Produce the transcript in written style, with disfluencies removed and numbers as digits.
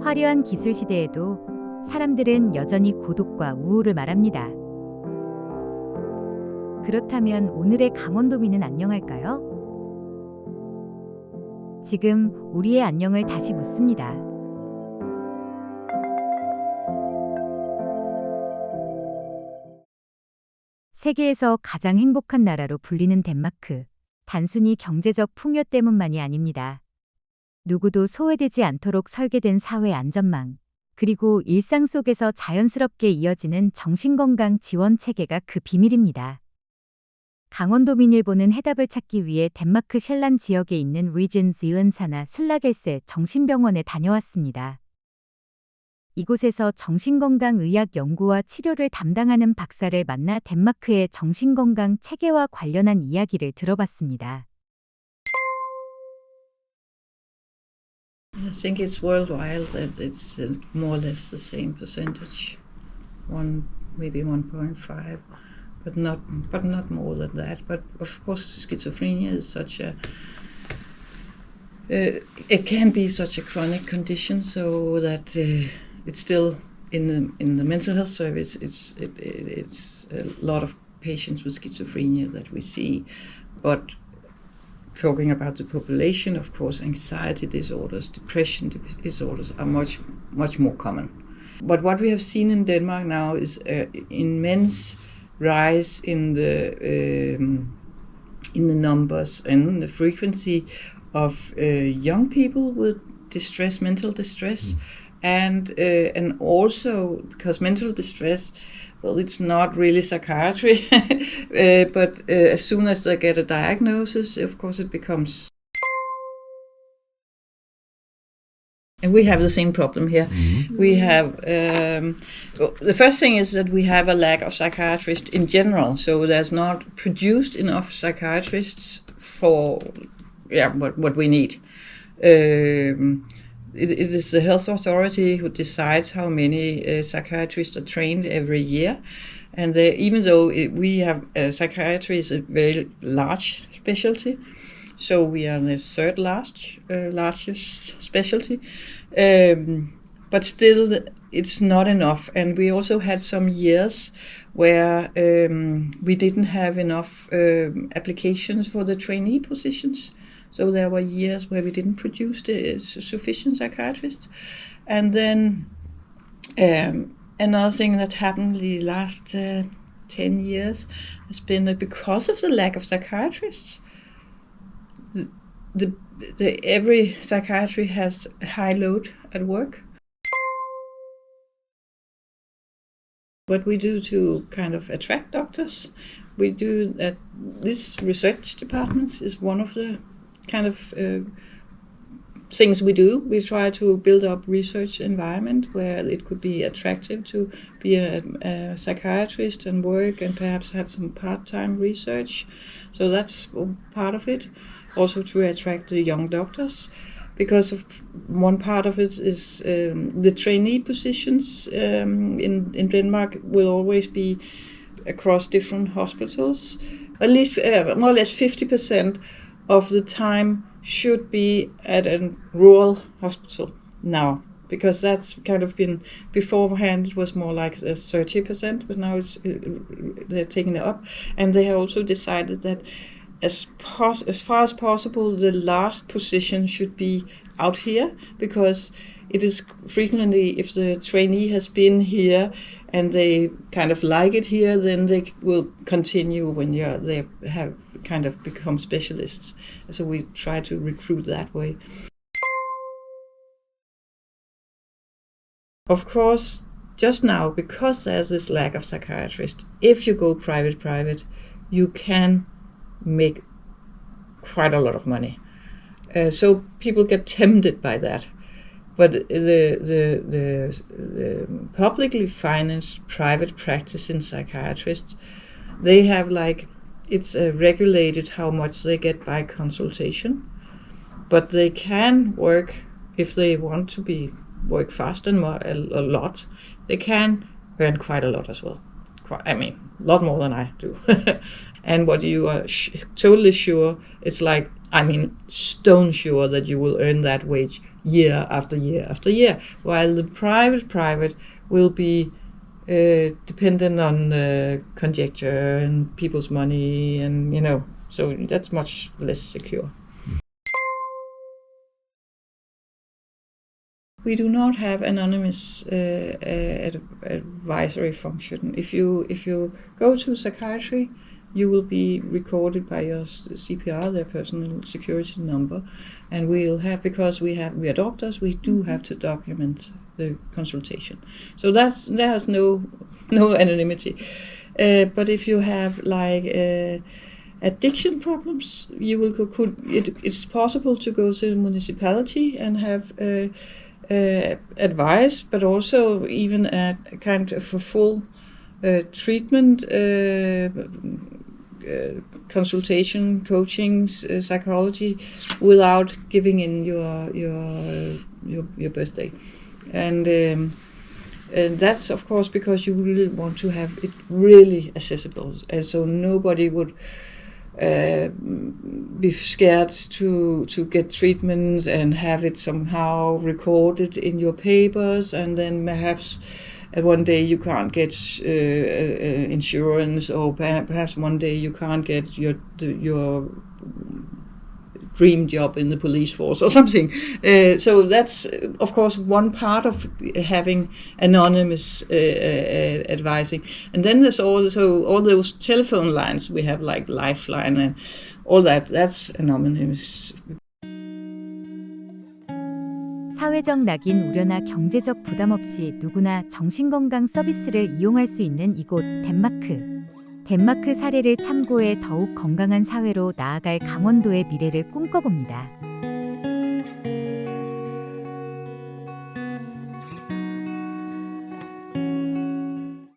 화려한 기술 시대에도 사람들은 여전히 고독과 우울을 말합니다. 그렇다면 오늘의 강원도민은 안녕할까요? 지금 우리의 안녕을 다시 묻습니다. 세계에서 가장 행복한 나라로 불리는 덴마크. 단순히 경제적 풍요 때문만이 아닙니다. 누구도 소외되지 않도록 설계된 사회 안전망, 그리고 일상 속에서 자연스럽게 이어지는 정신건강 지원 체계가 그 비밀입니다. 강원도민일보는 해답을 찾기 위해 덴마크 셸란 지역에 있는 리전 질렌사나 슬라겔세 정신병원에 다녀왔습니다. 이곳에서 정신건강의학 연구와 치료를 담당하는 박사를 만나 덴마크의 정신건강 체계와 관련한 이야기를 들어봤습니다. I think it's worldwide that it's more or less the same percentage, maybe 1.5, but not more than that. But of course, schizophrenia is such a it can be such a chronic condition, so that it's still in the mental health service. It's a lot of patients with schizophrenia that we see, but talking about the population, of course, anxiety disorders, depression disorders are much more common. But what we have seen in Denmark now is immense rise in the numbers and the frequency of young people with mental distress, and also because mental distress. Well, it's not really psychiatry, but as soon as they get a diagnosis, of course it becomes... And we have the same problem here. Mm-hmm. We have... the first thing is that we have a lack of psychiatrists in general, so there's not produced enough psychiatrists for what we need. It is the health authority who decides how many psychiatrists are trained every year. And even though we have psychiatry is a very large specialty, so we are the third largest specialty, but still it's not enough. And we also had some years where we didn't have enough applications for the trainee positions. So there were years where we didn't produce sufficient psychiatrists. And then another thing that happened the last 10 years has been that because of the lack of psychiatrists, every psychiatry has a high load at work. What we do to kind of attract doctors, we do that. This research department is one of the kind of things we do. We try to build up research environment where it could be attractive to be a psychiatrist and work and perhaps have some part-time research. So that's part of it. Also to attract the young doctors, because one part of it is the trainee positions in Denmark will always be across different hospitals. At least more or less 50% of the time should be at a rural hospital now, because that's kind of been, beforehand it was more like 30%, but now they're taking it up, and they have also decided that as far as possible the last position should be out here, because it is frequently, if the trainee has been here and they kind of like it here, then they will continue when they have kind of become specialists. So we try to recruit that way. Of course, just now, because there's this lack of psychiatrists, if you go private, you can make quite a lot of money. So people get tempted by that. But the publicly financed private practicing psychiatrists, they have it's regulated how much they get by consultation, but they can work if they want to work fast and a lot. They can earn quite a lot as well. A lot more than I do. and what you are totally sure, it's like, I mean, stone sure that you will earn that wage year after year after year, while the private will be dependent on conjecture and people's money, and so that's much less secure. We do not have anonymous advisory function. If you go to psychiatry, you will be recorded by your CPR, their personal security number, and because we are doctors, we do have to document the consultation. So there's no anonymity. But if you have addiction problems, it's possible to go to the municipality and have advice, but also even a kind of a full treatment, consultation, coaching, psychology, without giving in your birthday, and that's of course because you really want to have it really accessible, and so nobody would be scared to get treatment and have it somehow recorded in your papers, and then perhaps one day you can't get insurance, or perhaps one day you can't get your dream job in the police force or something. So that's of course one part of having anonymous advising. And then there's also all those telephone lines we have, like Lifeline and all that. That's anonymous. 사회적 낙인 우려나 경제적 부담 없이 누구나 정신건강 서비스를 이용할 수 있는 이곳 덴마크. 덴마크 사례를 참고해 더욱 건강한 사회로 나아갈 강원도의 미래를 꿈꿔봅니다.